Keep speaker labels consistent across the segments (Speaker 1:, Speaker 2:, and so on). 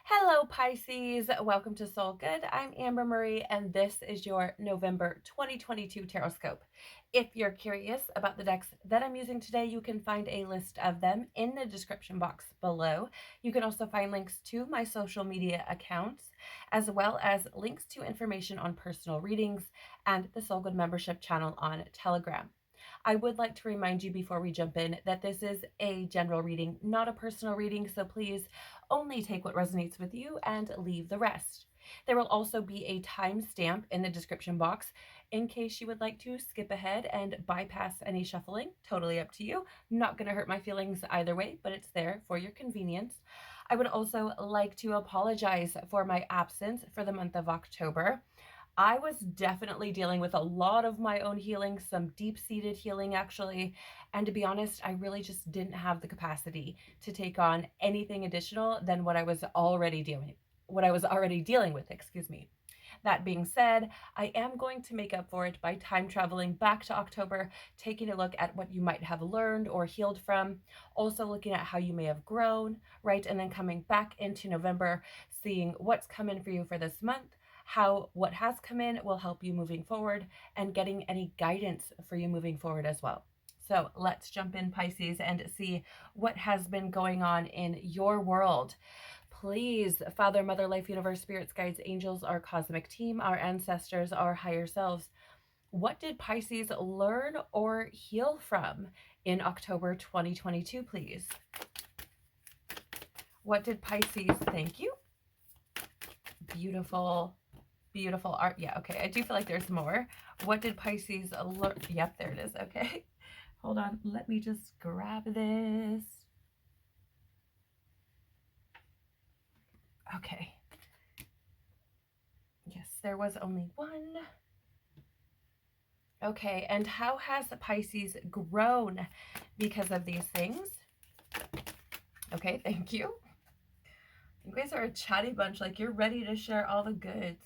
Speaker 1: Hello, Pisces. Welcome to Soul Good. I'm Amber Marie, and this is your November 2022 Tarotscope. If you're curious about the decks that I'm using today, you can find a list of them in the description box below. You can also find links to my social media accounts, as well as links to information on personal readings and the Soul Good membership channel on Telegram. I would like to remind you before we jump in that this is a general reading, not a personal reading, so please only take what resonates with you and leave the rest. There will also be a timestamp in the description box in case you would like to skip ahead and bypass any shuffling. Totally up to you. Not going to hurt my feelings either way, but it's there for your convenience. I would also like to apologize for my absence for the month of October. I was definitely dealing with a lot of my own healing, some deep-seated healing actually, and to be honest, I really just didn't have the capacity to take on anything additional than what I was already dealing with, excuse me. That being said, I am going to make up for it by time traveling back to October, taking a look at what you might have learned or healed from, also looking at how you may have grown, right? And then coming back into November, seeing what's coming for you for this month, how what has come in will help you moving forward, and getting any guidance for you moving forward as well. So let's jump in, Pisces, and see what has been going on in your world. Please, Father, Mother, Life, Universe, Spirits, Guides, Angels, our cosmic team, our ancestors, our higher selves, what did Pisces learn or heal from in October 2022, please? What did Pisces, thank you. Beautiful, beautiful art. Yeah, okay, I do feel like there's more. What did Pisces learn? Yep, there it is. Okay, hold on. Let me just grab this. Okay. Yes, there was only one. Okay, and how has Pisces grown because of these things? Okay, thank you. You guys are a chatty bunch, like you're ready to share all the goods.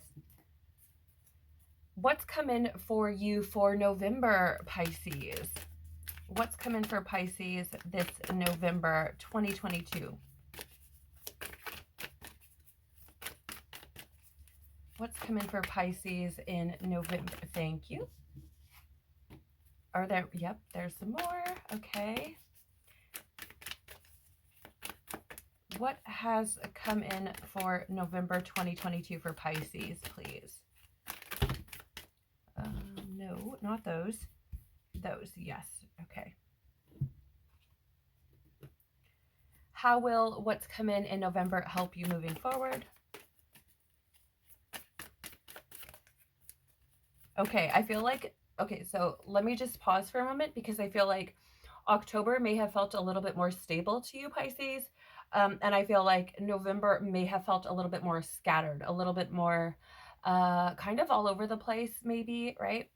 Speaker 1: What's coming for you for November, Pisces? What's coming for Pisces this November 2022? What's coming for Pisces in November? Thank you. Are there, yep, there's some more. Okay. What has come in for November 2022 for Pisces, please? No, not those. Those, yes. Okay. How will what's come in November help you moving forward? Okay, I feel like, okay, so let me just pause for a moment because I feel like October may have felt a little bit more stable to you, Pisces. And I feel like November may have felt a little bit more scattered, a little bit more kind of all over the place, maybe, right?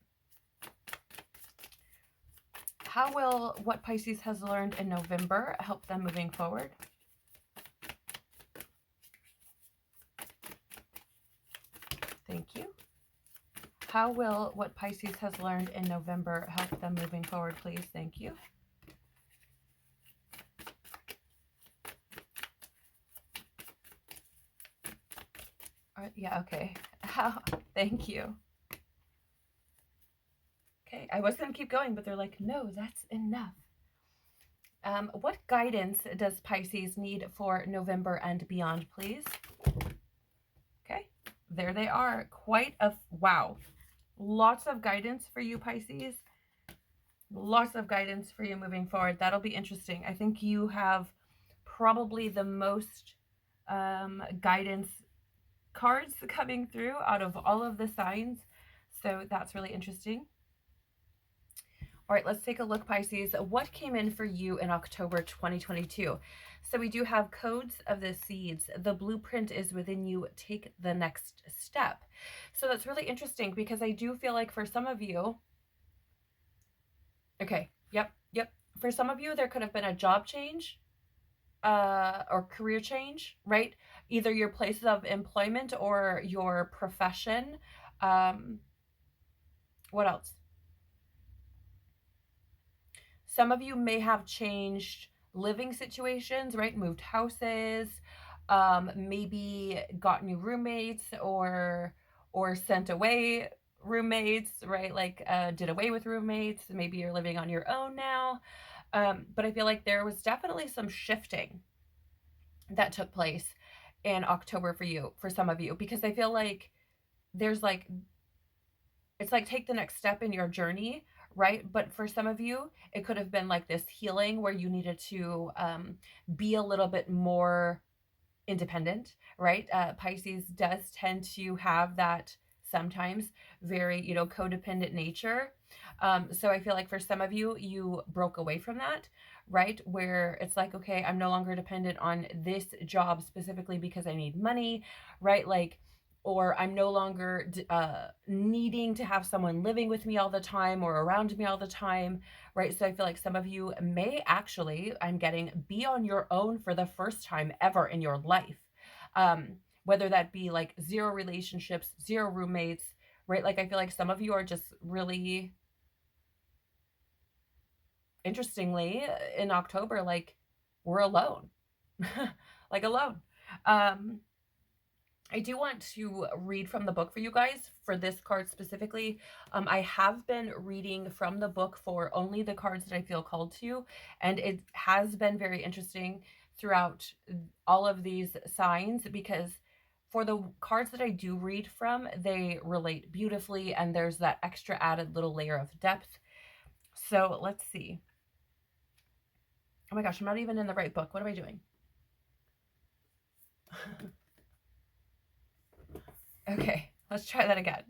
Speaker 1: How will what Pisces has learned in November help them moving forward? Thank you. How will what Pisces has learned in November help them moving forward, please? Thank you. Yeah, okay. How? Thank you. Okay, I was going to keep going, but they're like, no, that's enough. What guidance does Pisces need for November and beyond, please? Okay, there they are. Quite a, wow. Lots of guidance for you, Pisces. Lots of guidance for you moving forward. That'll be interesting. I think you have probably the most guidance cards coming through out of all of the signs. So that's really interesting. All right, let's take a look, Pisces. What came in for you in October 2022? So we do have codes of the seeds. The blueprint is within you. Take the next step. So that's really interesting because I do feel like for some of you, okay, yep. For some of you, there could have been a job change or career change, right? Either your places of employment or your profession. What else? Some of you may have changed living situations, right? Moved houses, maybe got new roommates or sent away roommates, right? Like did away with roommates. Maybe you're living on your own now. But I feel like there was definitely some shifting that took place in October for you, for some of you, because I feel like there's like, it's like take the next step in your journey, right? But for some of you, it could have been like this healing where you needed to be a little bit more independent, right? Pisces does tend to have that sometimes very, codependent nature. So I feel like for some of you, you broke away from that, right? Where it's like, okay, I'm no longer dependent on this job specifically because I need money, right? Like, or I'm no longer needing to have someone living with me all the time or around me all the time, right? So I feel like some of you may actually, I'm getting, be on your own for the first time ever in your life. Whether that be like zero relationships, zero roommates, right? Like I feel like some of you are just really, interestingly, in October, like we're alone, like alone. Um, I do want to read from the book for you guys for this card specifically. I have been reading from the book for only the cards that I feel called to, and it has been very interesting throughout all of these signs because for the cards that I do read from, they relate beautifully and there's that extra added little layer of depth. So let's see. Oh my gosh, I'm not even in the right book. What am I doing? Okay, let's try that again.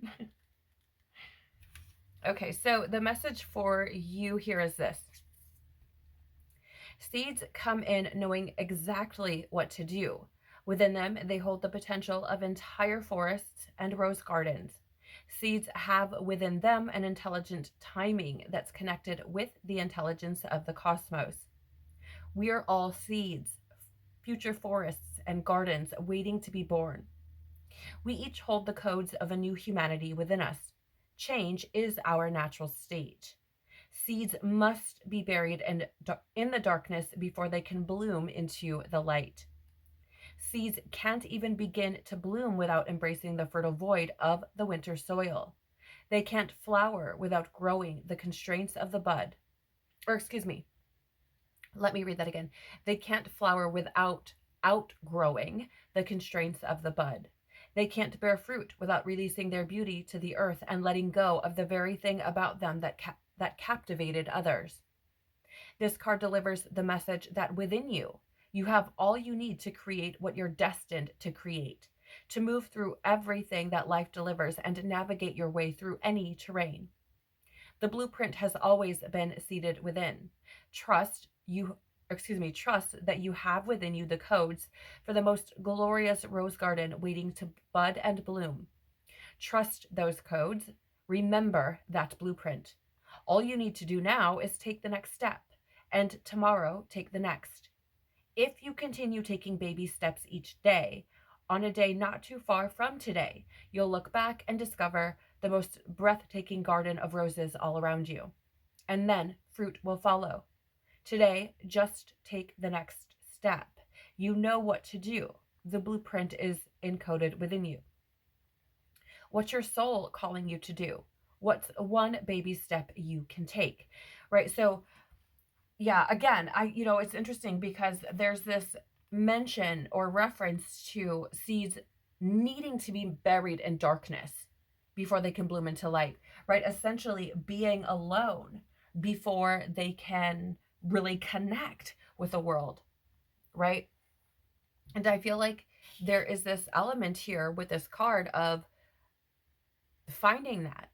Speaker 1: Okay, so the message for you here is this. Seeds come in knowing exactly what to do. Within them, they hold the potential of entire forests and rose gardens. Seeds have within them an intelligent timing that's connected with the intelligence of the cosmos. We are all seeds, future forests and gardens waiting to be born. We each hold the codes of a new humanity within us. Change is our natural state. Seeds must be buried in the darkness before they can bloom into the light. Seeds can't even begin to bloom without embracing the fertile void of the winter soil. They can't flower without growing the constraints of the bud. Or, excuse me, let me read that again. They can't flower without outgrowing the constraints of the bud. They can't bear fruit without releasing their beauty to the earth and letting go of the very thing about them that captivated others. This card delivers the message that within you, you have all you need to create what you're destined to create, to move through everything that life delivers and navigate your way through any terrain. The blueprint has always been seated within. Trust that you have within you the codes for the most glorious rose garden waiting to bud and bloom. Trust those codes. Remember that blueprint. All you need to do now is take the next step, and tomorrow take the next. If you continue taking baby steps each day, on a day not too far from today, you'll look back and discover the most breathtaking garden of roses all around you. And then fruit will follow. Today, just take the next step. You know what to do. The blueprint is encoded within you. What's your soul calling you to do? What's one baby step you can take? Right? So, yeah, again, it's interesting because there's this mention or reference to seeds needing to be buried in darkness before they can bloom into light, right? Essentially being alone before they can really connect with the world, right? And I feel like there is this element here with this card of finding that,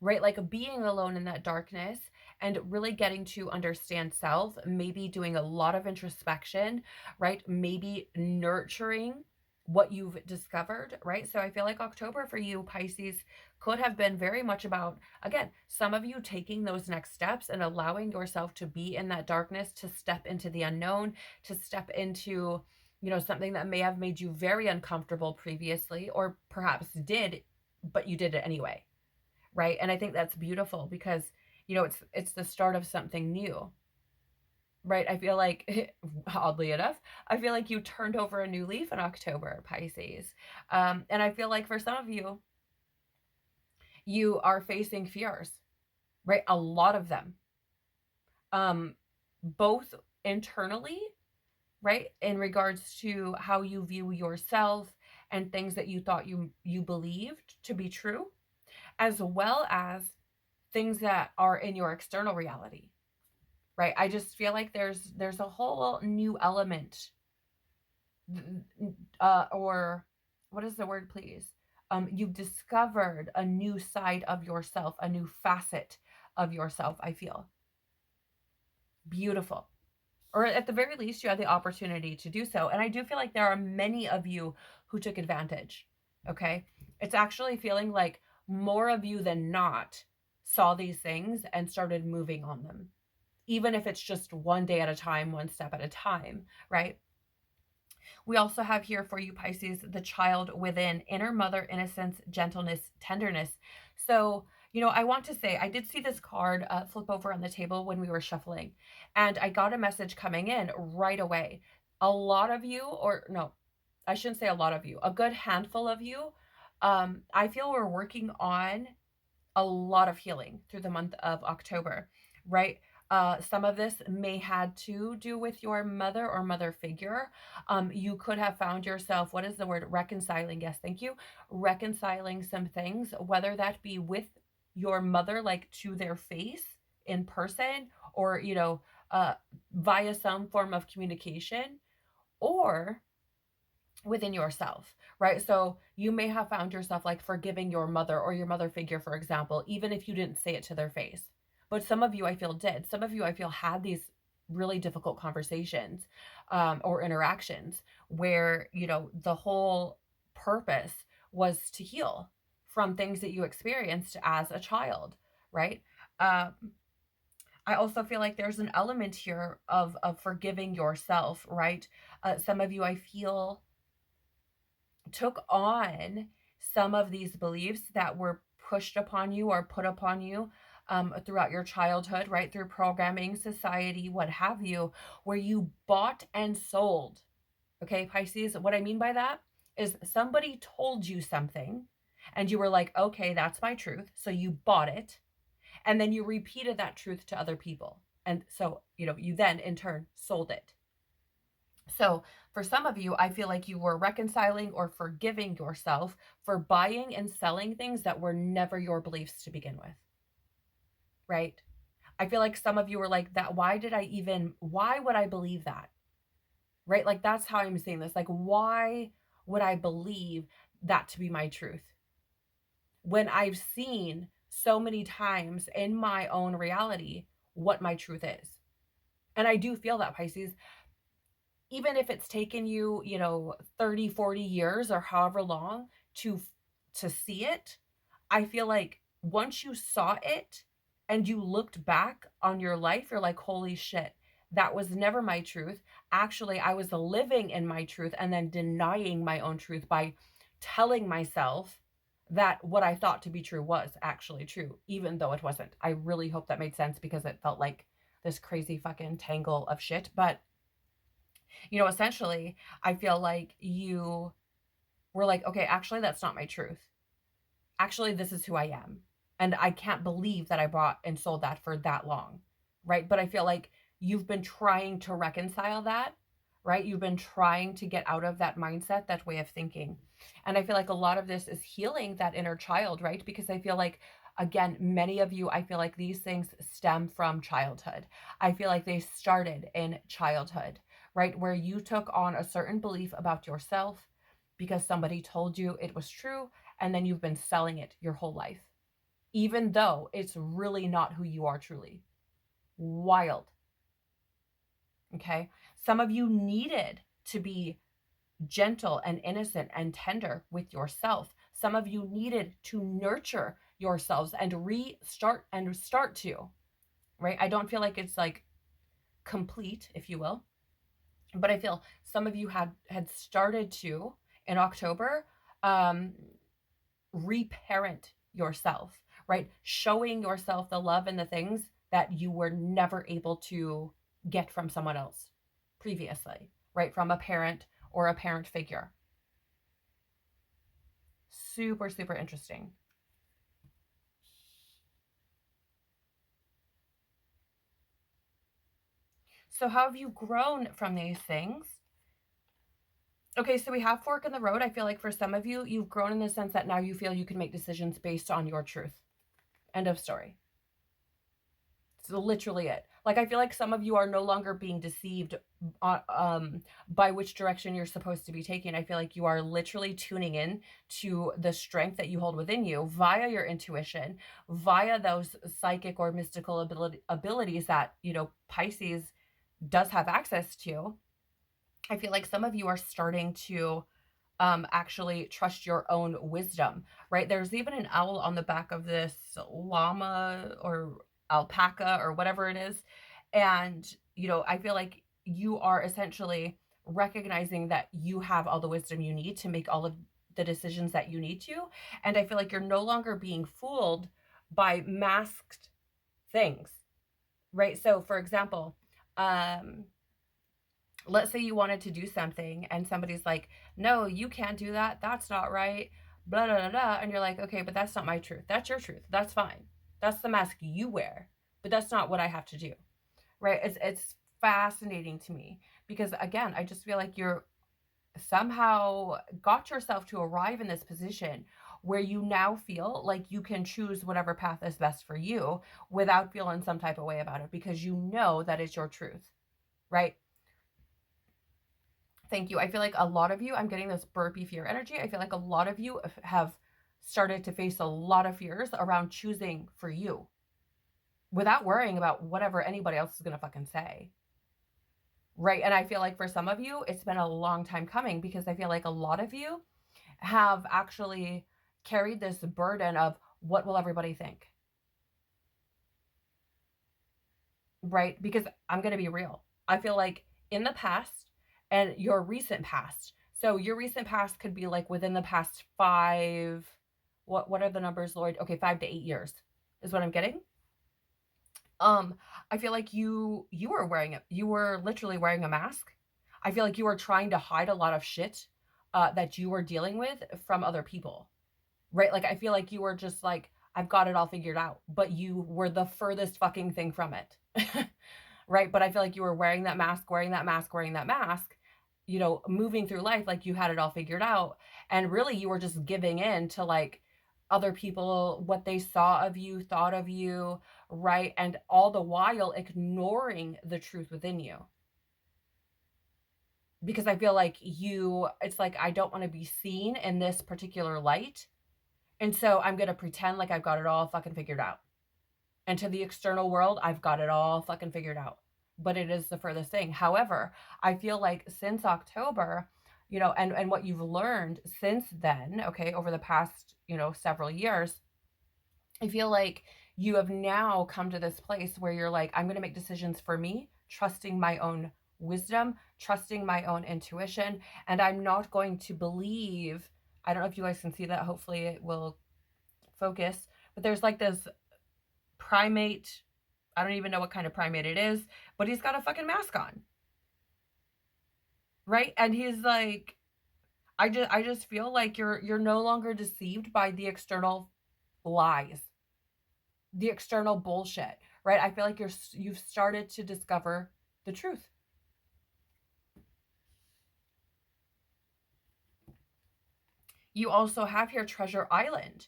Speaker 1: right? Like being alone in that darkness and really getting to understand self, maybe doing a lot of introspection, right? Maybe nurturing what you've discovered, right? So I feel like October for you, Pisces, could have been very much about, again, some of you taking those next steps and allowing yourself to be in that darkness, to step into the unknown, to step into, something that may have made you very uncomfortable previously, or perhaps did, but you did it anyway, right? And I think that's beautiful because, it's the start of something new. right? I feel like, oddly enough, I feel like you turned over a new leaf in October, Pisces. And I feel like for some of you, you are facing fears, right? A lot of them, um, both internally, right? In regards to how you view yourself and things that you thought you believed to be true, as well as things that are in your external reality, right? I just feel like there's a whole new element, or what is the word, please? You've discovered a new side of yourself, a new facet of yourself. I feel beautiful, or at the very least, you had the opportunity to do so. And I do feel like there are many of you who took advantage. Okay, it's actually feeling like more of you than not saw these things and started moving on them, even if it's just one day at a time, one step at a time, right? We also have here for you, Pisces, the child within, inner mother innocence, gentleness, tenderness. So, I want to say, I did see this card flip over on the table when we were shuffling, and I got a message coming in right away. A lot of you, or no, I shouldn't say a lot of you, a good handful of you, I feel we're working on a lot of healing through the month of October, right? Some of this may had to do with your mother or mother figure. You could have found yourself, what is the word? Reconciling. Yes, thank you. Reconciling some things, whether that be with your mother, like to their face in person, or, via some form of communication, or within yourself, right? So you may have found yourself like forgiving your mother or your mother figure, for example, even if you didn't say it to their face. But some of you, I feel, did. Some of you, I feel, had these really difficult conversations, or interactions where, the whole purpose was to heal from things that you experienced as a child, right? Um, I also feel like there's an element here of forgiving yourself, right? Some of you, I feel, took on some of these beliefs that were pushed upon you or put upon you, throughout your childhood, right? Through programming, society, what have you, where you bought and sold. Okay, Pisces, what I mean by that is somebody told you something and you were like, okay, that's my truth. So you bought it. And then you repeated that truth to other people. And so, you then in turn sold it. So, for some of you, I feel like you were reconciling or forgiving yourself for buying and selling things that were never your beliefs to begin with, right? I feel like some of you were like, that, why would I believe that? Right? Like, that's how I'm saying this. Like, why would I believe that to be my truth when I've seen so many times in my own reality what my truth is? And I do feel that, Pisces, even if it's taken you, 30, 40 years or however long to see it, I feel like once you saw it and you looked back on your life, you're like, holy shit, that was never my truth. Actually, I was living in my truth and then denying my own truth by telling myself that what I thought to be true was actually true, even though it wasn't. I really hope that made sense because it felt like this crazy fucking tangle of shit. But essentially, I feel like you were like, okay, actually, that's not my truth. Actually, this is who I am. And I can't believe that I bought and sold that for that long. Right. But I feel like you've been trying to reconcile that. Right. You've been trying to get out of that mindset, that way of thinking. And I feel like a lot of this is healing that inner child. Right. Because I feel like, again, many of you, I feel like these things stem from childhood. I feel like they started in childhood, right? Where you took on a certain belief about yourself because somebody told you it was true, and then you've been selling it your whole life, even though it's really not who you are truly. Wild. Okay. Some of you needed to be gentle and innocent and tender with yourself. Some of you needed to nurture yourselves and restart and start to, right? I don't feel like it's like complete, if you will, but I feel some of you had started to in October, um, reparent yourself, right? Showing yourself the love and the things that you were never able to get from someone else previously, right? From a parent or a parent figure. Super, super interesting. So how have you grown from these things? Okay, so we have fork in the road. I feel like for some of you, you've grown in the sense that now you feel you can make decisions based on your truth. End of story. It's literally it. Like, I feel like some of you are no longer being deceived by which direction you're supposed to be taking. I feel like you are literally tuning in to the strength that you hold within you via your intuition, via those psychic or mystical abilities that, you know, Pisces does have access to. I feel like some of you are starting to actually trust your own wisdom, right? There's even an owl on the back of this llama or alpaca or whatever it is. And, you know, I feel like you are essentially recognizing that you have all the wisdom you need to make all of the decisions that you need to. And I feel like you're no longer being fooled by masked things, right? So, for example, let's say you wanted to do something and somebody's like, no, you can't do that. That's not right. Blah, blah, blah, blah. And you're like, okay, but that's not my truth. That's your truth. That's fine. That's the mask you wear, but that's not what I have to do. Right. It's fascinating to me because, again, I just feel like you're somehow got yourself to arrive in this position where you now feel like you can choose whatever path is best for you without feeling some type of way about it because you know that it's your truth. Right. Thank you. I feel like a lot of you, I'm getting this burpy fear energy. I feel like a lot of you have started to face a lot of fears around choosing for you without worrying about whatever anybody else is going to fucking say. Right. And I feel like for some of you, it's been a long time coming because I feel like a lot of you have actually carried this burden of what will everybody think? Right. Because I'm going to be real. I feel like in the past and your recent past, so your recent past could be like within the past what are the numbers, Lord? Okay, 5 to 8 years is what I'm getting. I feel like you were wearing it. You were literally wearing a mask. I feel like you were trying to hide a lot of shit that you were dealing with from other people. Right? Like I feel like you were just like, I've got it all figured out, but you were the furthest fucking thing from it. Right? But I feel like you were wearing that mask, wearing that mask, wearing that mask, you know, moving through life like you had it all figured out. And really you were just giving in to like other people, what they saw of you, thought of you, right? And all the while ignoring the truth within you. Because I feel like it's like, I don't want to be seen in this particular light. And so I'm going to pretend like I've got it all fucking figured out. And to the external world, I've got it all fucking figured out. But it is the furthest thing. However, I feel like since October, you know, and what you've learned since then, okay, over the past, you know, several years, I feel like you have now come to this place where you're like, I'm going to make decisions for me, trusting my own wisdom, trusting my own intuition, and I'm not going to believe. I don't know if you guys can see that. Hopefully it will focus. But there's like this primate. I don't even know what kind of primate it is, but he's got a fucking mask on. Right? And he's like, I just feel like you're no longer deceived by the external lies, the external bullshit, right? I feel like you've started to discover the truth. You also have here Treasure Island.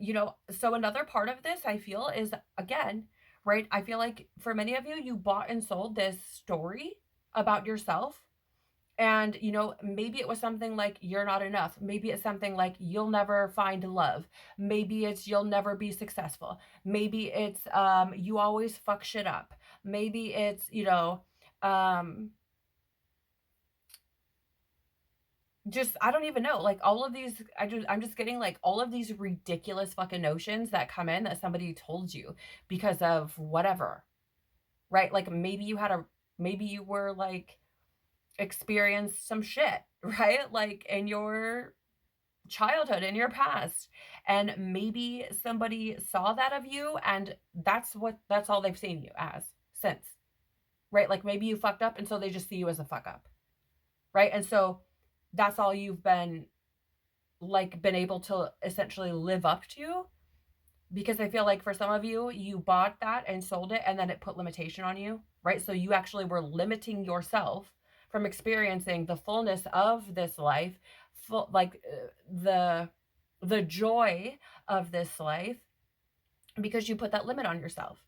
Speaker 1: You know, so another part of this I feel is, again, right? I feel like for many of you, you bought and sold this story about yourself. And, you know, maybe it was something like you're not enough. Maybe it's something like you'll never find love. Maybe it's you'll never be successful. Maybe it's you always fuck shit up. Maybe it's, you know, um just I don't even know. Like all of these I'm just getting like all of these ridiculous fucking notions that come in that somebody told you because of whatever. Right? Like maybe you were like experienced some shit, right? Like in your childhood, in your past. And maybe somebody saw that of you and that's all they've seen you as since. right? Like maybe you fucked up and so they just see you as a fuck up, right? And so that's all you've been like been able to essentially live up to, because I feel like for some of you, you bought that and sold it and then it put limitation on you, right? So you actually were limiting yourself from experiencing the fullness of this life, full, like the joy of this life, because you put that limit on yourself,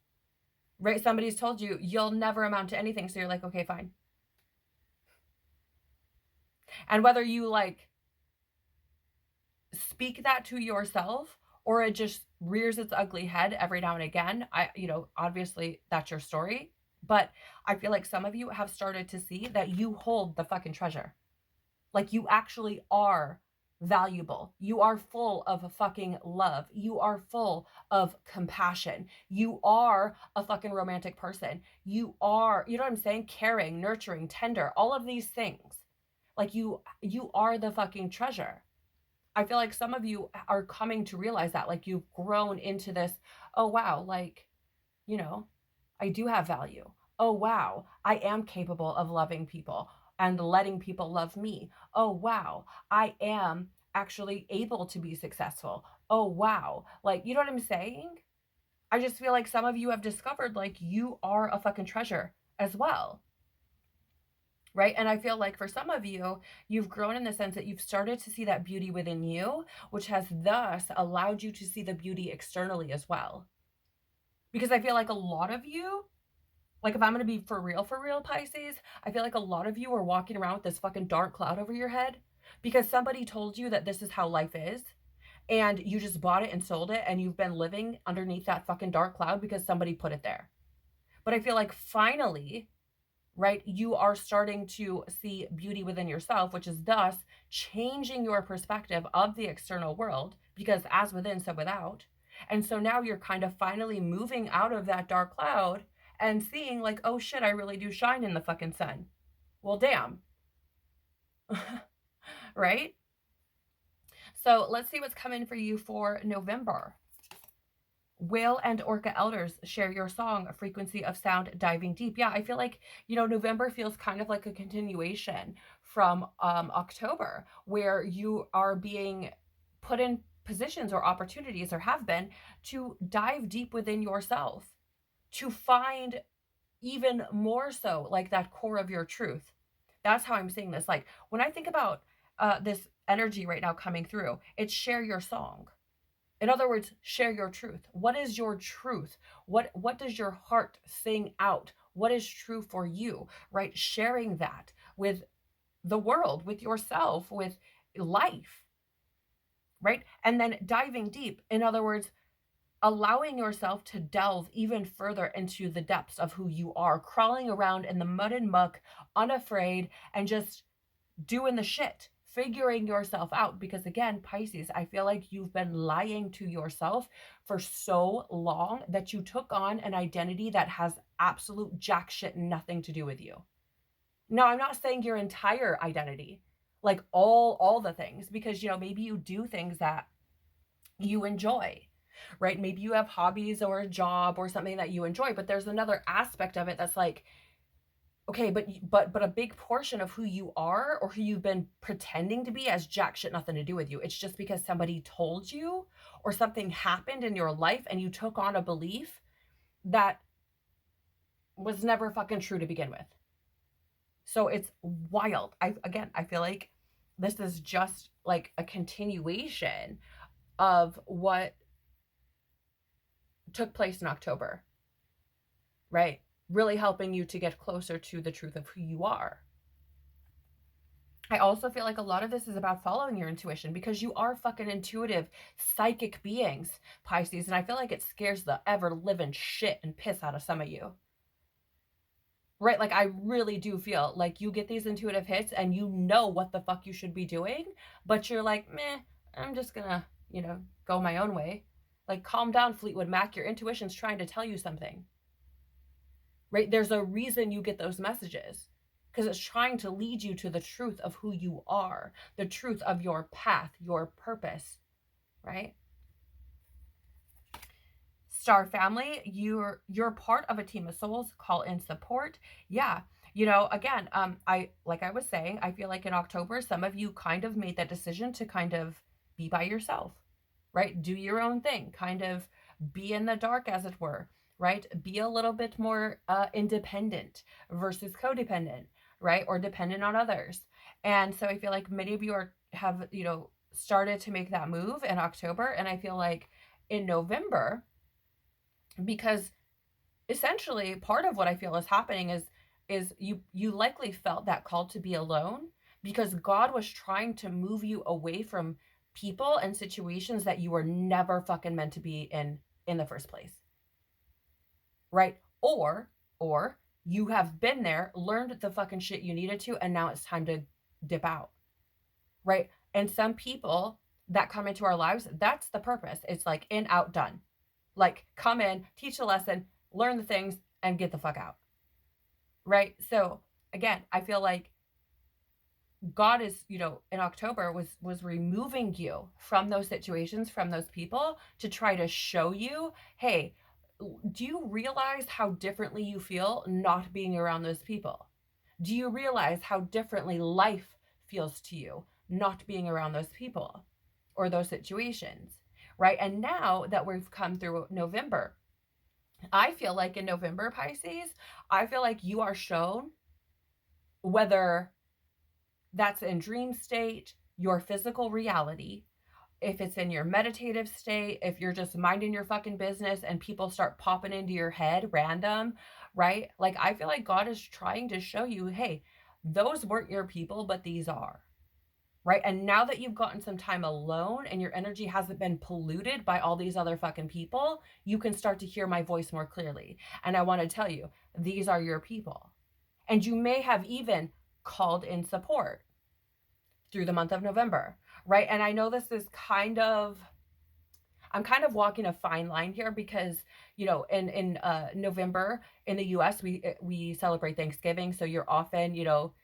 Speaker 1: right? Somebody's told you you'll never amount to anything, so you're like, okay, fine. And whether you like speak that to yourself or it just rears its ugly head every now and again, obviously that's your story, but I feel like some of you have started to see that you hold the fucking treasure. Like you actually are valuable. You are full of fucking love. You are full of compassion. You are a fucking romantic person. You are, you know what I'm saying? Caring, nurturing, tender, all of these things. Like you are the fucking treasure. I feel like some of you are coming to realize that, like you've grown into this, oh wow, like, you know, I do have value. Oh wow, I am capable of loving people and letting people love me. Oh wow, I am actually able to be successful. Oh wow. Like, you know what I'm saying? I just feel like some of you have discovered like you are a fucking treasure as well. Right. And I feel like for some of you, you've grown in the sense that you've started to see that beauty within you, which has thus allowed you to see the beauty externally as well. Because I feel like a lot of you, like if I'm going to be for real, Pisces, I feel like a lot of you are walking around with this fucking dark cloud over your head because somebody told you that this is how life is. And you just bought it and sold it. And you've been living underneath that fucking dark cloud because somebody put it there. But I feel like finally, right, you are starting to see beauty within yourself, which is thus changing your perspective of the external world, because as within, so without. And so now you're kind of finally moving out of that dark cloud and seeing like, oh shit, I really do shine in the fucking sun. Well, damn. Right? So let's see what's coming for you for November. Whale and Orca Elders, share your song, a frequency of sound diving deep. Yeah, I feel like, November feels kind of like a continuation from October, where you are being put in positions or opportunities, or have been, to dive deep within yourself, to find even more so like that core of your truth. That's how I'm seeing this. Like when I think about this energy right now coming through, it's share your song. In other words, share your truth. What is your truth? What does your heart sing out? What is true for you, right? Sharing that with the world, with yourself, with life, right? And then diving deep. In other words, allowing yourself to delve even further into the depths of who you are, crawling around in the mud and muck, unafraid, and just doing the shit, figuring yourself out. Because again, Pisces, I feel like you've been lying to yourself for so long that you took on an identity that has absolute jack shit nothing to do with you. Now, I'm not saying your entire identity, like all the things, because maybe you do things that you enjoy, right? Maybe you have hobbies or a job or something that you enjoy, but there's another aspect of it that's like, okay, but a big portion of who you are or who you've been pretending to be has jack shit nothing to do with you. It's just because somebody told you or something happened in your life and you took on a belief that was never fucking true to begin with. So it's wild. I feel like this is just like a continuation of what took place in October, right? Really helping you to get closer to the truth of who you are. I also feel like a lot of this is about following your intuition, because you are fucking intuitive, psychic beings, Pisces, and I feel like it scares the ever living shit and piss out of some of you. Right? Like I really do feel like you get these intuitive hits and you know what the fuck you should be doing, but you're like, meh, I'm just gonna, go my own way. Like calm down, Fleetwood Mac, your intuition's trying to tell you something. Right? There's a reason you get those messages, because it's trying to lead you to the truth of who you are, the truth of your path, your purpose, right? Star family, you're part of a team of souls. Call in support. Yeah. You know, again, I like I was saying, I feel like in October, some of you kind of made that decision to kind of be by yourself, right? Do your own thing, kind of be in the dark, as it were, right? Be a little bit more independent versus codependent, right? Or dependent on others. And so I feel like many of you have, you know, started to make that move in October. And I feel like in November, because essentially part of what I feel is happening is you likely felt that call to be alone because God was trying to move you away from people and situations that you were never fucking meant to be in the first place. Right? Or you have been there, learned the fucking shit you needed to, and now it's time to dip out. Right? And some people that come into our lives, that's the purpose. It's like in, out, done. Like come in, teach a lesson, learn the things, and get the fuck out. Right? So again, I feel like God is, you know, in October was removing you from those situations, from those people to try to show you, hey, do you realize how differently you feel not being around those people? Do you realize how differently life feels to you not being around those people or those situations? Right? And now that we've come through November, I feel like in November, Pisces, I feel like you are shown, whether that's in dream state, your physical reality, if it's in your meditative state, if you're just minding your fucking business and people start popping into your head random, right? Like I feel like God is trying to show you, hey, those weren't your people, but these are. Right? And now that you've gotten some time alone and your energy hasn't been polluted by all these other fucking people, you can start to hear my voice more clearly. And I want to tell you, these are your people. And you may have even called in support through the month of November, right? And I know this is I'm kind of walking a fine line here because, you know, in November in the US, we celebrate Thanksgiving. So you're often, you know,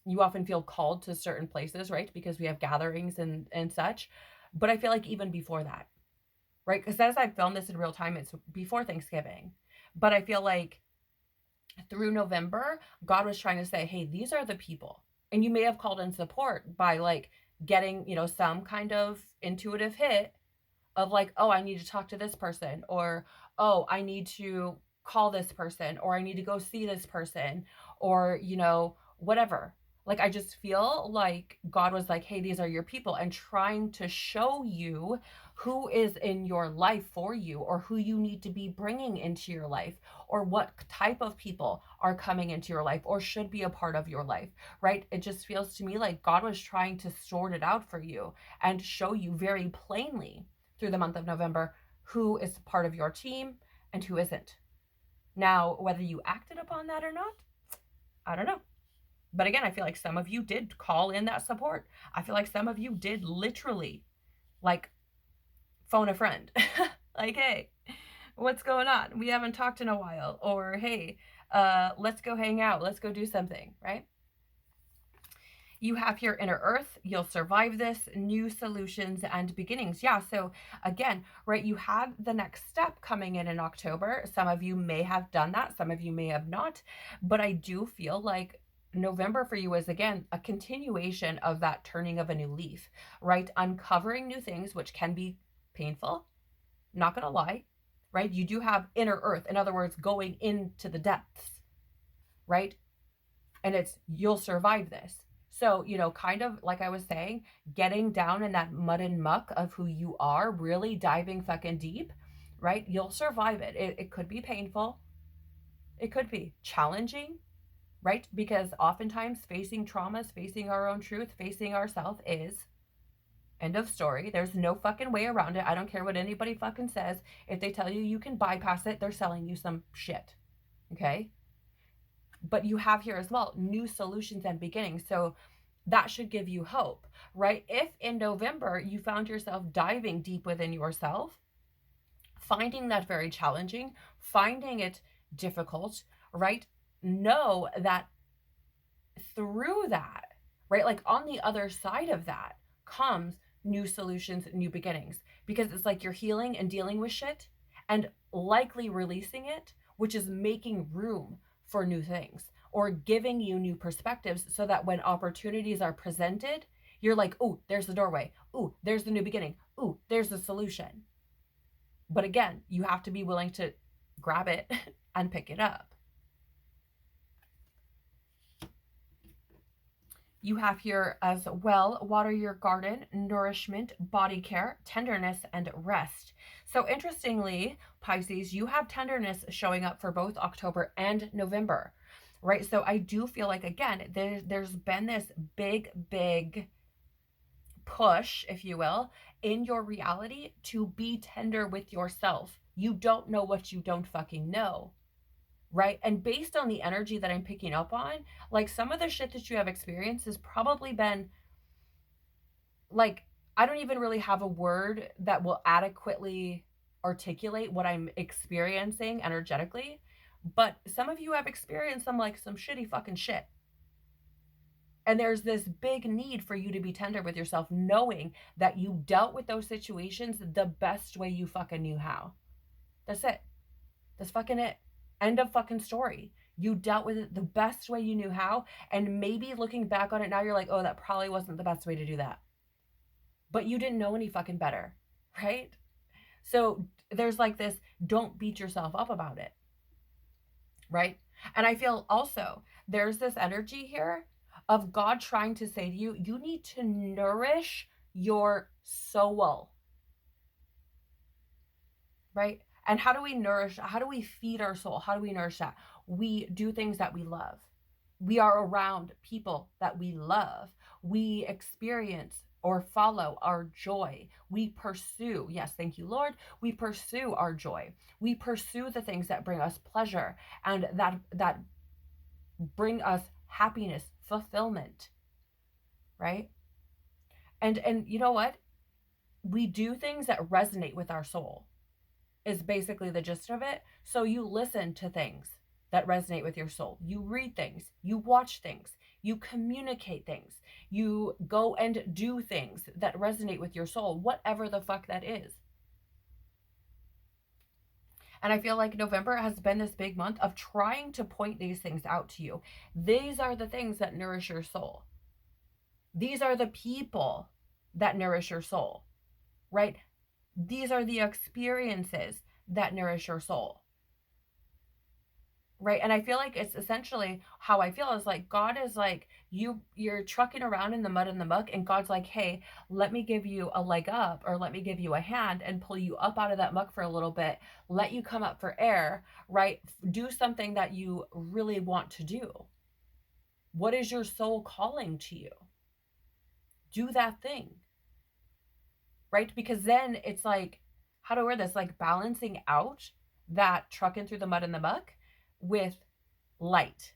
Speaker 1: you often feel called to certain places, right? Because we have gatherings and such. But I feel like even before that, right? Because as I filmed this in real time, it's before Thanksgiving. But I feel like through November, God was trying to say, hey, these are the people. And you may have called in support by like getting, you know, some kind of intuitive hit of like, oh, I need to talk to this person, or oh, I need to call this person, or I need to go see this person, or, you know, whatever. Like, I just feel like God was like, hey, these are your people, and trying to show you who is in your life for you, or who you need to be bringing into your life, or what type of people are coming into your life or should be a part of your life, right? It just feels to me like God was trying to sort it out for you and show you very plainly through the month of November who is part of your team and who isn't. Now, whether you acted upon that or not, I don't know. But again, I feel like some of you did call in that support. I feel like some of you did literally like phone a friend. Like, hey, what's going on? We haven't talked in a while. Or, hey, let's go hang out. Let's go do something, right? You have here inner earth, you'll survive this, new solutions and beginnings. Yeah, so again, right, you have the next step coming in October. Some of you may have done that, some of you may have not, but I do feel like November for you is again a continuation of that turning of a new leaf, right? Uncovering new things, which can be painful, not gonna lie, right? You do have inner earth, in other words, going into the depths, right? And it's you'll survive this. So, you know, kind of like I was saying, getting down in that mud and muck of who you are, really diving fucking deep, right? You'll survive it. It could be painful. It could be challenging, right? Because oftentimes facing traumas, facing our own truth, facing ourselves is end of story. There's no fucking way around it. I don't care what anybody fucking says. If they tell you you can bypass it, they're selling you some shit. Okay? But you have here as well new solutions and beginnings. So that should give you hope, right? If in November you found yourself diving deep within yourself, finding that very challenging, finding it difficult, right? Know that through that, right? Like on the other side of that comes new solutions, new beginnings, because it's like you're healing and dealing with shit, and likely releasing it, which is making room for new things or giving you new perspectives so that when opportunities are presented, you're like, oh, there's the doorway. Oh, there's the new beginning. Oh, there's the solution. But again, you have to be willing to grab it and pick it up. You have here as well, water your garden, nourishment, body care, tenderness, and rest. So interestingly, Pisces, you have tenderness showing up for both October and November, right? So I do feel like, again, there's been this big push, if you will, in your reality to be tender with yourself. You don't know what you don't fucking know. Right. And based on the energy that I'm picking up on, like some of the shit that you have experienced has probably been like, I don't even really have a word that will adequately articulate what I'm experiencing energetically. But some of you have experienced some shitty fucking shit. And there's this big need for you to be tender with yourself, knowing that you dealt with those situations the best way you fucking knew how. That's it. That's fucking it. End of fucking story. You dealt with it the best way you knew how. And maybe looking back on it now, you're like, oh, that probably wasn't the best way to do that. But you didn't know any fucking better, right? So there's like this, don't beat yourself up about it, right? And I feel also there's this energy here of God trying to say to you, you need to nourish your soul, right? And how do we feed our soul? How do we nourish that? We do things that we love. We are around people that we love. We experience or follow our joy. We pursue, yes, thank you, Lord. We pursue our joy. We pursue the things that bring us pleasure and that bring us happiness, fulfillment, right? And you know what? We do things that resonate with our soul, is basically the gist of it. So you listen to things that resonate with your soul. You read things, you watch things, you communicate things, you go and do things that resonate with your soul, whatever the fuck that is. And I feel like November has been this big month of trying to point these things out to you. These are the things that nourish your soul. These are the people that nourish your soul, right? These are the experiences that nourish your soul, right? And I feel like it's essentially how I feel is like God is like, you're trucking around in the mud and the muck, and God's like, hey, let me give you a leg up, or let me give you a hand and pull you up out of that muck for a little bit, let you come up for air, right? Do something that you really want to do. What is your soul calling to you? Do that thing, right? Because then it's like, how do I wear this? Like balancing out that trucking through the mud and the muck with light,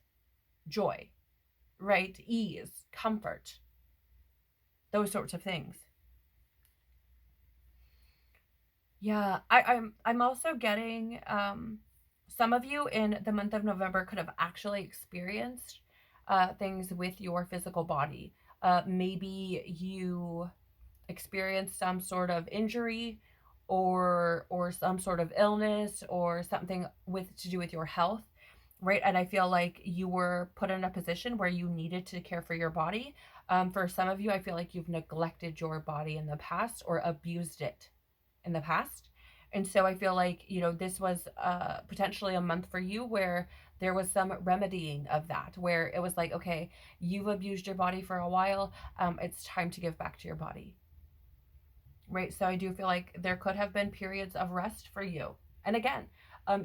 Speaker 1: joy, right? Ease, comfort, those sorts of things. Yeah, I'm also getting some of you in the month of November could have actually experienced things with your physical body. Maybe you experienced some sort of injury or some sort of illness or something to do with your health, right? And I feel like you were put in a position where you needed to care for your body. For some of you, I feel like you've neglected your body in the past or abused it in the past. And so I feel like, this was potentially a month for you where there was some remedying of that, where it was like, okay, you've abused your body for a while. It's time to give back to your body. Right. So I do feel like there could have been periods of rest for you. And again,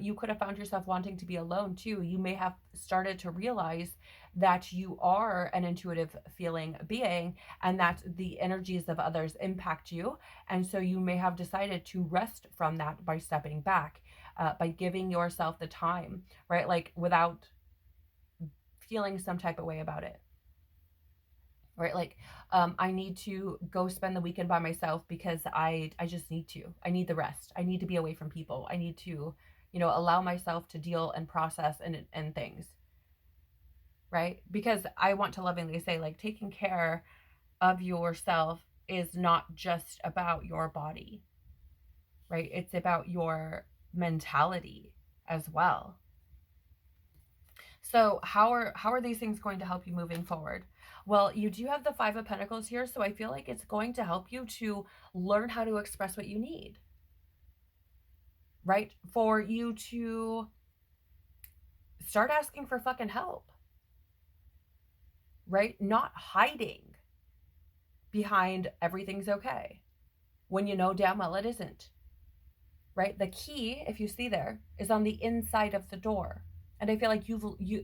Speaker 1: you could have found yourself wanting to be alone too. You may have started to realize that you are an intuitive feeling being and that the energies of others impact you. And so you may have decided to rest from that by stepping back, by giving yourself the time, right? Like without feeling some type of way about it. Right? Like, I need to go spend the weekend by myself because I just need to. I need the rest. I need to be away from people. I need to, allow myself to deal and process and things. Right? Because I want to lovingly say, like, taking care of yourself is not just about your body. Right? It's about your mentality as well. So how are these things going to help you moving forward? Well, you do have the Five of Pentacles here, so I feel like it's going to help you to learn how to express what you need, right? For you to start asking for fucking help, right? Not hiding behind everything's okay when you know damn well it isn't, right? The key, if you see there, is on the inside of the door. And I feel like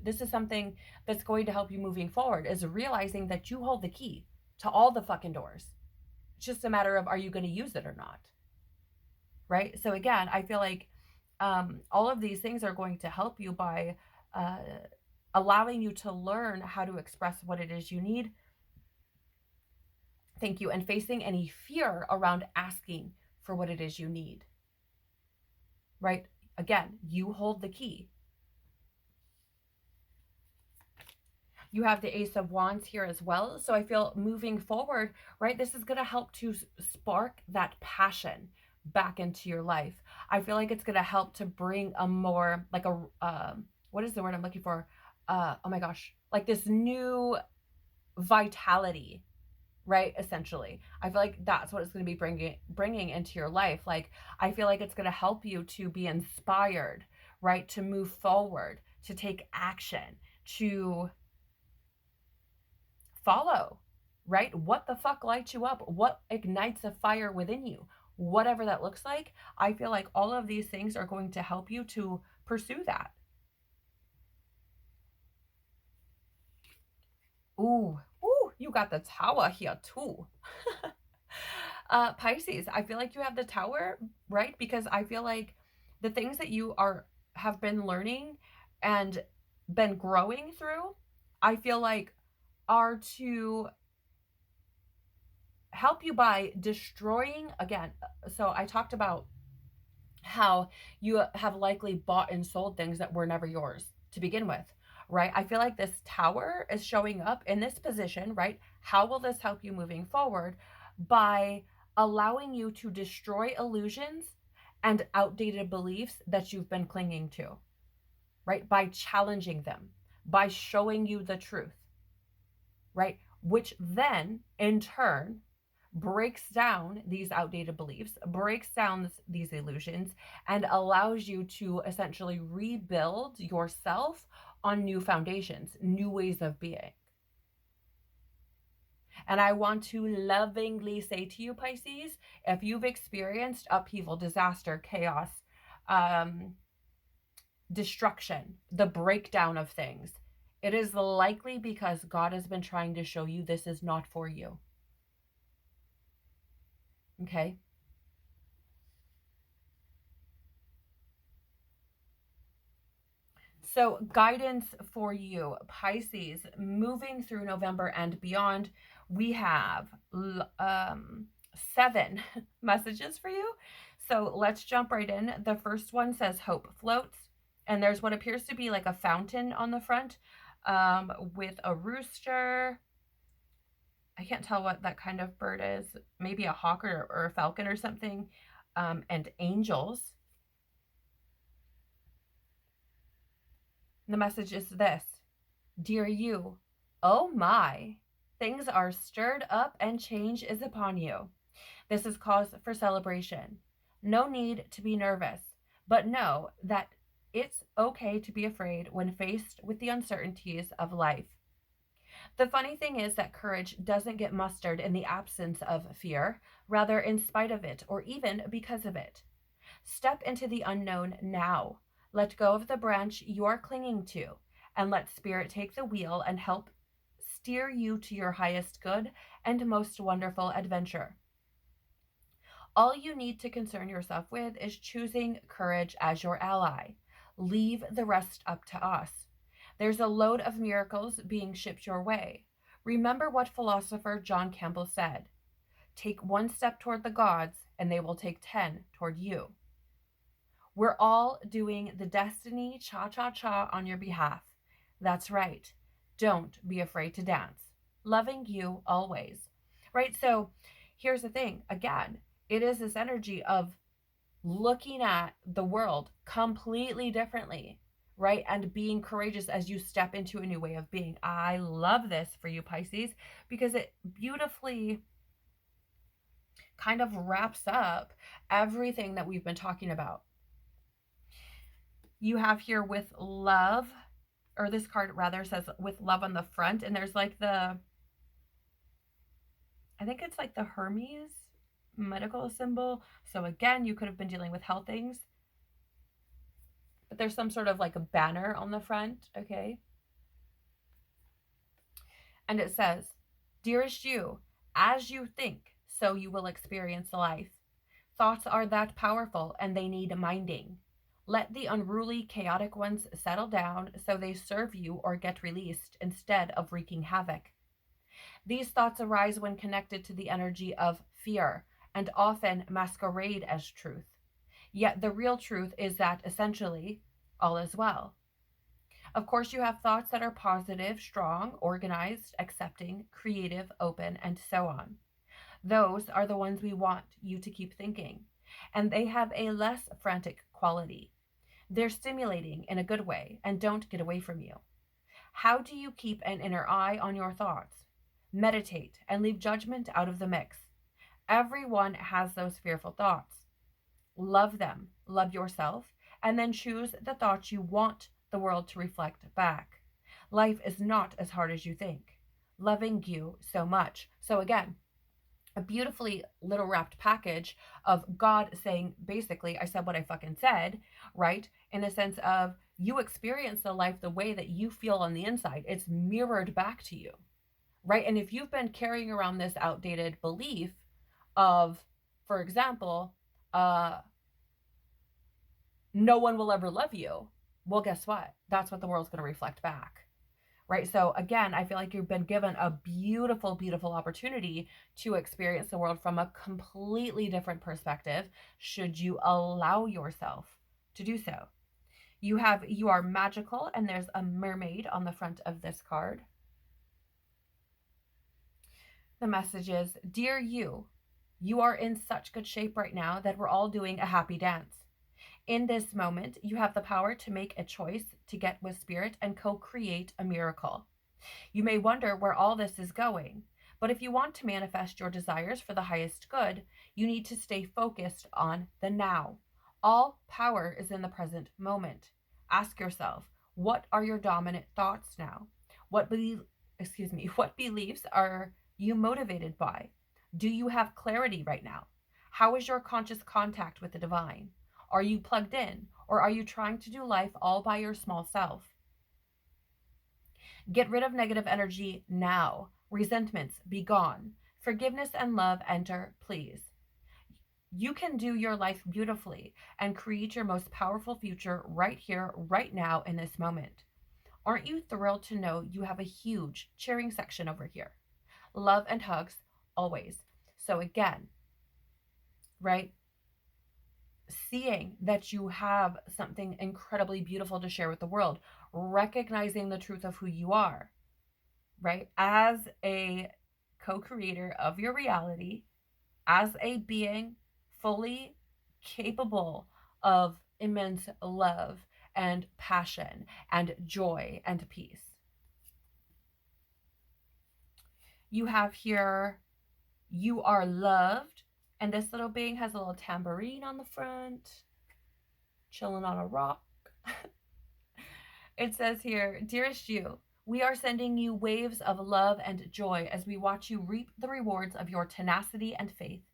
Speaker 1: this is something that's going to help you moving forward, is realizing that you hold the key to all the fucking doors. It's just a matter of, are you going to use it or not? Right? So again, I feel like all of these things are going to help you by allowing you to learn how to express what it is you need. Thank you. And facing any fear around asking for what it is you need. Right? Again, you hold the key. You have the Ace of Wands here as well. So I feel moving forward, right, this is going to help to spark that passion back into your life. I feel like it's going to help to bring a more, like a, what is the word I'm looking for? Oh my gosh, like this new vitality, right? Essentially, I feel like that's what it's going to be bringing into your life. Like, I feel like it's going to help you to be inspired, right? To move forward, to take action, to follow, right? What the fuck lights you up? What ignites a fire within you? Whatever that looks like, I feel like all of these things are going to help you to pursue that. Ooh, you got the Tower here too. Pisces, I feel like you have the Tower, right? Because I feel like the things that you have been learning and been growing through, I feel like are to help you by destroying, again, so I talked about how you have likely bought and sold things that were never yours to begin with, right? I feel like this Tower is showing up in this position, right? How will this help you moving forward? By allowing you to destroy illusions and outdated beliefs that you've been clinging to, right? By challenging them, by showing you the truth, right? Which then, in turn, breaks down these outdated beliefs, breaks down these illusions, and allows you to essentially rebuild yourself on new foundations, new ways of being. And I want to lovingly say to you, Pisces, if you've experienced upheaval, disaster, chaos, destruction, the breakdown of things, it is likely because God has been trying to show you this is not for you. Okay? So guidance for you, Pisces, moving through November and beyond, we have 7 messages for you. So let's jump right in. The first one says hope floats, and there's what appears to be like a fountain on the front with a rooster. I can't tell what that kind of bird is. Maybe a hawk or a falcon or something, and angels. The message is this: Dear you, oh my, things are stirred up and change is upon you. This is cause for celebration. No need to be nervous, but know that it's okay to be afraid when faced with the uncertainties of life. The funny thing is that courage doesn't get mustered in the absence of fear, rather in spite of it, or even because of it. Step into the unknown now. Let go of the branch you're clinging to, and let Spirit take the wheel and help steer you to your highest good and most wonderful adventure. All you need to concern yourself with is choosing courage as your ally. Leave the rest up to us. There's a load of miracles being shipped your way. Remember what philosopher John Campbell said: take one step toward the gods, and they will take 10 toward you. We're all doing the destiny cha-cha-cha on your behalf. That's right. Don't be afraid to dance. Loving you always. Right? So here's the thing. Again, it is this energy of looking at the world completely differently, right? And being courageous as you step into a new way of being. I love this for you, Pisces, because it beautifully kind of wraps up everything that we've been talking about. You have here with love, or this card rather says with love on the front, and there's like I think it's like the Hermes medical symbol. So again, you could have been dealing with health things, but there's some sort of like a banner on the front, okay? And it says, "Dearest you, as you think, so you will experience life. Thoughts are that powerful and they need minding. Let the unruly, chaotic ones settle down so they serve you or get released instead of wreaking havoc. These thoughts arise when connected to the energy of fear and often masquerade as truth. Yet the real truth is that essentially all is well. Of course, you have thoughts that are positive, strong, organized, accepting, creative, open, and so on. Those are the ones we want you to keep thinking, and they have a less frantic quality. They're stimulating in a good way and don't get away from you. How do you keep an inner eye on your thoughts? Meditate and leave judgment out of the mix. Everyone has those fearful thoughts. Love them, love yourself, and then choose the thoughts you want the world to reflect back. Life is not as hard as you think. Loving you so much." So, again, a beautifully little wrapped package of God saying, basically, I said what I fucking said, right? In the sense of you experience the life the way that you feel on the inside, it's mirrored back to you, right? And if you've been carrying around this outdated belief of, for example, no one will ever love you, well, guess what? That's what the world's going to reflect back. Right. So again, I feel like you've been given a beautiful, beautiful opportunity to experience the world from a completely different perspective, should you allow yourself to do so. You are magical, and there's a mermaid on the front of this card. The message is, "Dear you, you are in such good shape right now that we're all doing a happy dance. In this moment, you have the power to make a choice to get with spirit and co-create a miracle. You may wonder where all this is going, but if you want to manifest your desires for the highest good, you need to stay focused on the now. All power is in the present moment. Ask yourself, what are your dominant thoughts now? What beliefs are you motivated by? Do you have clarity right now? How is your conscious contact with the divine? Are you plugged in, or are you trying to do life all by your small self? Get rid of negative energy now. Resentments, be gone. Forgiveness and love enter, please. You can do your life beautifully and create your most powerful future right here, right now, in this moment. Aren't you thrilled to know you have a huge cheering section over here? Love and hugs, always." So again, right? Seeing that you have something incredibly beautiful to share with the world, recognizing the truth of who you are, right? As a co-creator of your reality, as a being fully capable of immense love and passion and joy and peace. You have here, "You are loved," and this little being has a little tambourine on the front, chilling on a rock. It says here, "Dearest you, we are sending you waves of love and joy as we watch you reap the rewards of your tenacity and faith.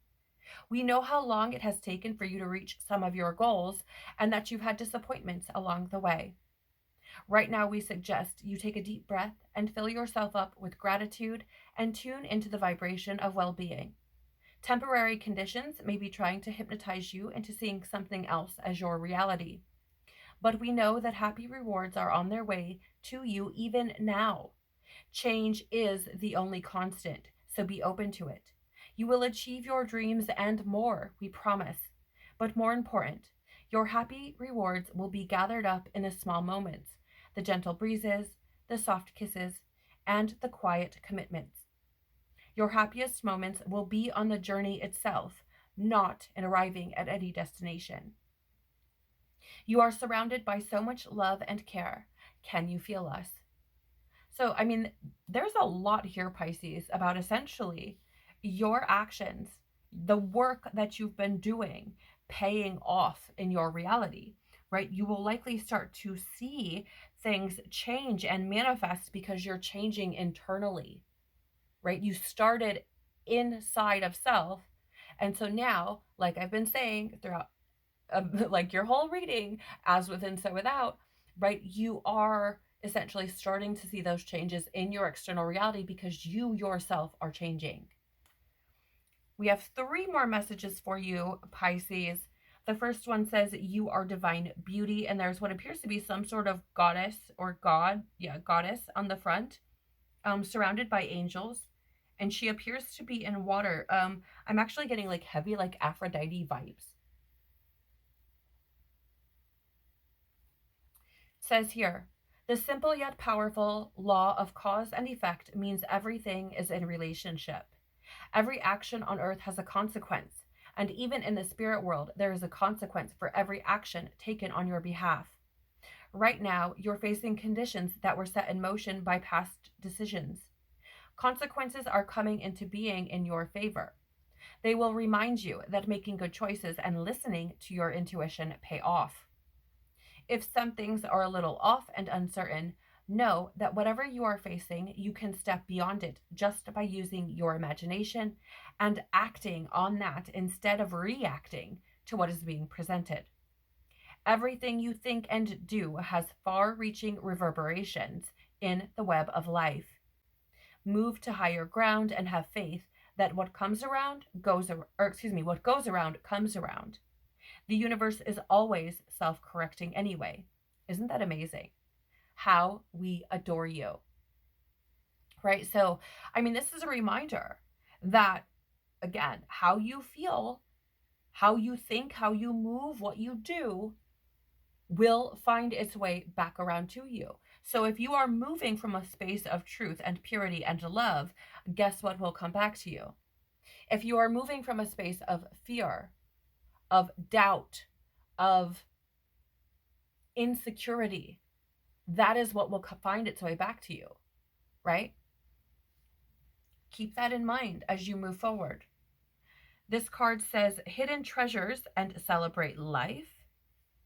Speaker 1: We know how long it has taken for you to reach some of your goals and that you've had disappointments along the way. Right now, we suggest you take a deep breath and fill yourself up with gratitude and tune into the vibration of well-being. Temporary conditions may be trying to hypnotize you into seeing something else as your reality. But we know that happy rewards are on their way to you even now. Change is the only constant, so be open to it. You will achieve your dreams and more, we promise. But more important, your happy rewards will be gathered up in the small moments, the gentle breezes, the soft kisses, and the quiet commitments. Your happiest moments will be on the journey itself, not in arriving at any destination. You are surrounded by so much love and care. Can you feel us? So, I mean, there's a lot here, Pisces, about essentially your actions, the work that you've been doing, paying off in your reality, right? You will likely start to see things change and manifest because you're changing internally, right? You started inside of self. And so now, like I've been saying throughout like your whole reading, as within, so without, right? You are essentially starting to see those changes in your external reality because you yourself are changing. We have 3 more messages for you, Pisces. The first one says you are divine beauty, and there's what appears to be some sort of goddess or god, goddess on the front, surrounded by angels, and she appears to be in water. I'm actually getting like heavy, like Aphrodite vibes. Says here, the simple yet powerful law of cause and effect means everything is in relationship. Every action on earth has a consequence, and even in the spirit world, there is a consequence for every action taken on your behalf. Right now, you're facing conditions that were set in motion by past decisions. Consequences are coming into being in your favor. They will remind you that making good choices and listening to your intuition pay off. If some things are a little off and uncertain, know that whatever you are facing, you can step beyond it just by using your imagination and acting on that instead of reacting to what is being presented. Everything you think and do has far-reaching reverberations in the web of life. Move to higher ground and have faith that what goes around comes around. The universe is always self-correcting anyway. Isn't that amazing? How we adore you. Right? So, I mean, this is a reminder that, again, how you feel, how you think, how you move, what you do will find its way back around to you. So if you are moving from a space of truth and purity and love, guess what will come back to you? If you are moving from a space of fear, of doubt, of insecurity, that is what will find its way back to you, right? Keep that in mind as you move forward. This card says hidden treasures and celebrate life.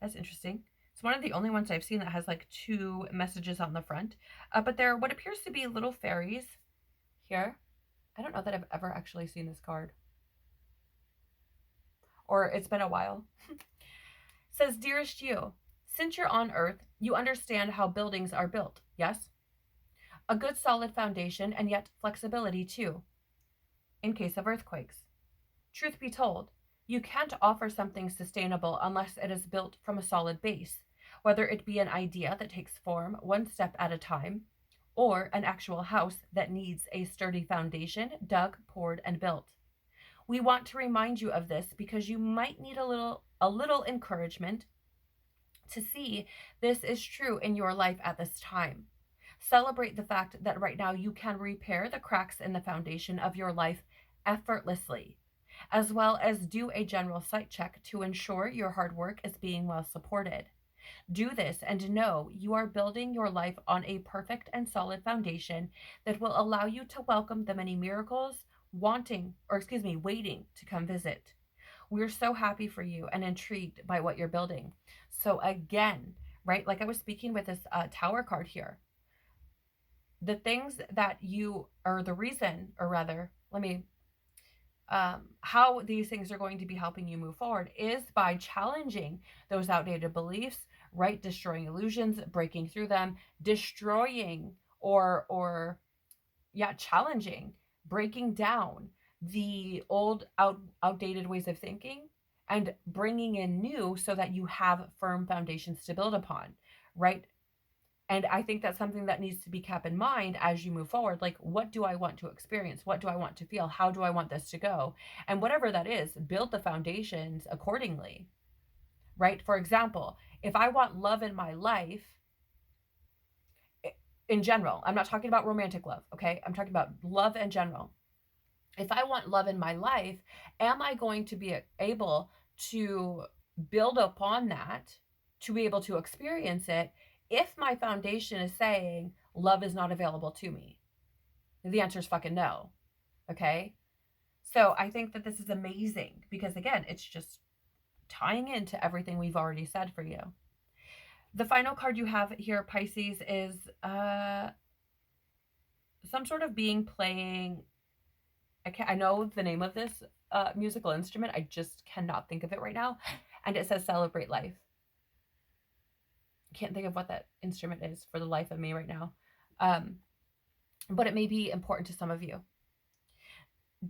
Speaker 1: That's interesting. It's one of the only ones I've seen that has like 2 messages on the front. But there are what appears to be little fairies here. I don't know that I've ever actually seen this card. Or it's been a while. Says, dearest you, since you're on Earth, you understand how buildings are built, yes? A good solid foundation and yet flexibility too, in case of earthquakes. Truth be told, you can't offer something sustainable unless it is built from a solid base, whether it be an idea that takes form one step at a time, or an actual house that needs a sturdy foundation dug, poured, and built. We want to remind you of this because you might need a little encouragement to see this is true in your life at this time. Celebrate the fact that right now you can repair the cracks in the foundation of your life effortlessly, as well as do a general site check to ensure your hard work is being well supported. Do this and know you are building your life on a perfect and solid foundation that will allow you to welcome the many miracles waiting to come visit. We're so happy for you and intrigued by what you're building. So again, right, like I was speaking with this tower card here, the things that you, or the reason, or rather, how these things are going to be helping you move forward is by challenging those outdated beliefs, right? Destroying illusions, breaking through them, destroying challenging, breaking down the old outdated ways of thinking and bringing in new so that you have firm foundations to build upon, right? And I think that's something that needs to be kept in mind as you move forward. Like, what do I want to experience? What do I want to feel? How do I want this to go? And whatever that is, build the foundations accordingly, right? For example, if I want love in my life, in general, I'm not talking about romantic love, okay? I'm talking about love in general. If I want love in my life, am I going to be able to build upon that, to be able to experience it, if my foundation is saying love is not available to me? The answer is fucking no. Okay? So I think that this is amazing because, again, it's just tying into everything we've already said for you. The final card you have here, Pisces, is some sort of being playing. I know the name of this musical instrument. I just cannot think of it right now. And it says celebrate life. Can't think of what that instrument is for the life of me right now. But it may be important to some of you.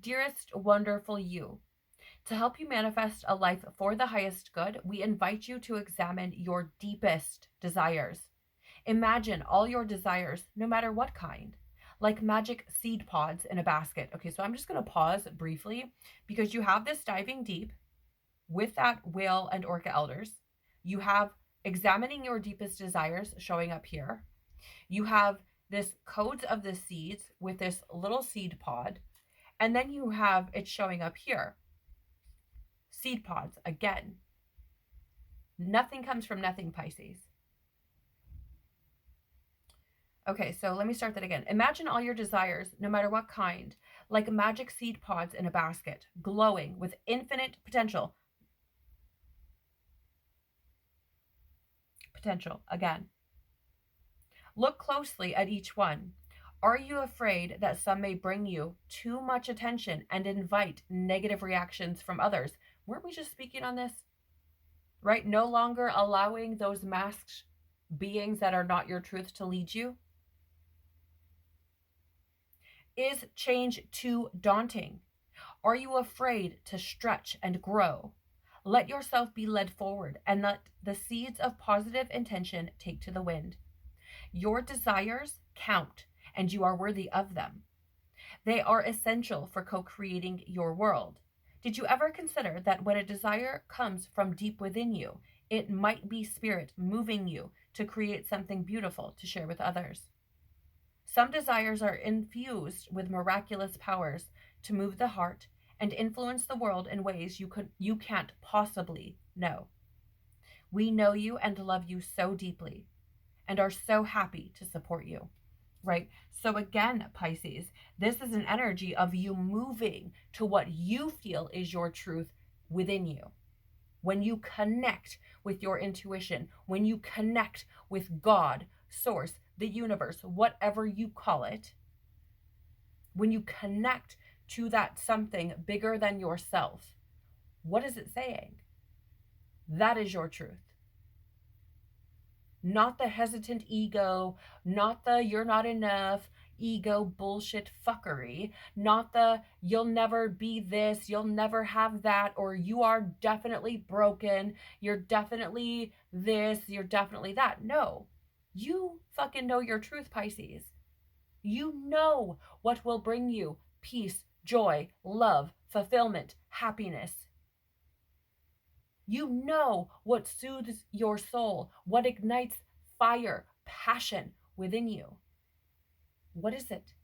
Speaker 1: Dearest, wonderful you, to help you manifest a life for the highest good, we invite you to examine your deepest desires. Imagine all your desires, no matter what kind, like magic seed pods in a basket. Okay, so I'm just going to pause briefly because you have this diving deep with that whale and orca elders. You have examining your deepest desires showing up here. You have this codes of the seeds with this little seed pod. And then you have it showing up here. Seed pods again. Nothing comes from nothing, Pisces. Okay, so let me start that again. Imagine all your desires, no matter what kind, like magic seed pods in a basket, glowing with infinite potential. Potential, again. Look closely at each one. Are you afraid that some may bring you too much attention and invite negative reactions from others? Weren't we just speaking on this? Right? No longer allowing those masked beings that are not your truth to lead you? Is change too daunting? Are you afraid to stretch and grow? Let yourself be led forward and let the seeds of positive intention take to the wind. Your desires count and you are worthy of them. They are essential for co-creating your world. Did you ever consider that when a desire comes from deep within you, it might be spirit moving you to create something beautiful to share with others? Some desires are infused with miraculous powers to move the heart and influence the world in ways you can't possibly know. We know you and love you so deeply and are so happy to support you. Right? So again, Pisces, this is an energy of you moving to what you feel is your truth within you. When you connect with your intuition, when you connect with God, source, the universe, whatever you call it, when you connect to that something bigger than yourself, what is it saying? That is your truth. Not the hesitant ego, not the you're not enough ego bullshit fuckery, not the you'll never be this, you'll never have that, or you are definitely broken, you're definitely this, you're definitely that. No, you fucking know your truth, Pisces. You know what will bring you peace, joy, love, fulfillment, happiness. You know what soothes your soul, what ignites fire, passion within you. What is it?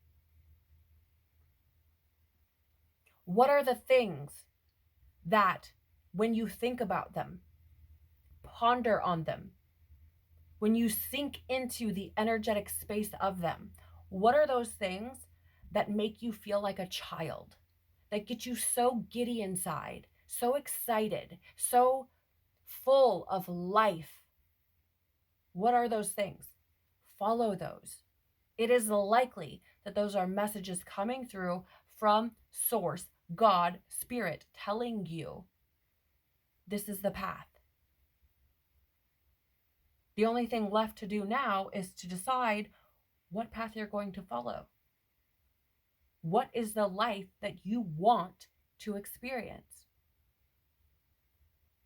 Speaker 1: What are the things that, when you think about them, ponder on them, when you sink into the energetic space of them, what are those things that make you feel like a child, that get you so giddy inside, so excited, so full of life? What are those things? Follow those. It is likely that those are messages coming through from source, God, spirit, telling you this is the path. The only thing left to do now is to decide what path you're going to follow. What is the life that you want to experience?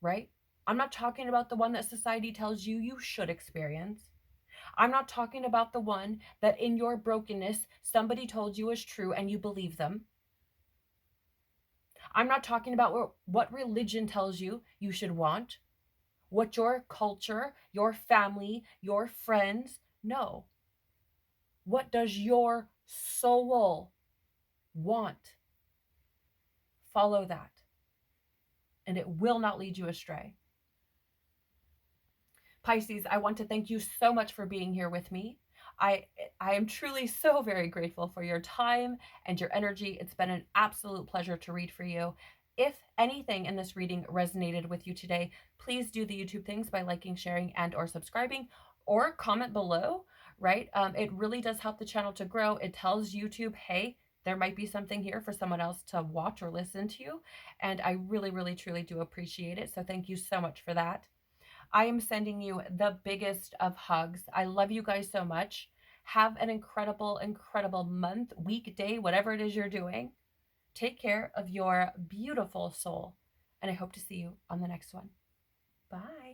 Speaker 1: Right? I'm not talking about the one that society tells you you should experience. I'm not talking about the one that in your brokenness somebody told you is true and you believe them. I'm not talking about what religion tells you you should want, what your culture, your family, your friends know. What does your soul want? Follow that, and it will not lead you astray. Pisces, I want to thank you so much for being here with me. I I am truly so very grateful for your time and your energy. It's been an absolute pleasure to read for you. If anything in this reading resonated with you today, please do the YouTube things by liking, sharing, and or subscribing, or comment below, right? It really does help the channel to grow. It tells YouTube, hey, there might be something here for someone else to watch or listen to. And I really, really, truly do appreciate it. So thank you so much for that. I am sending you the biggest of hugs. I love you guys so much. Have an incredible, incredible month, week, day, whatever it is you're doing. Take care of your beautiful soul, and I hope to see you on the next one. Bye.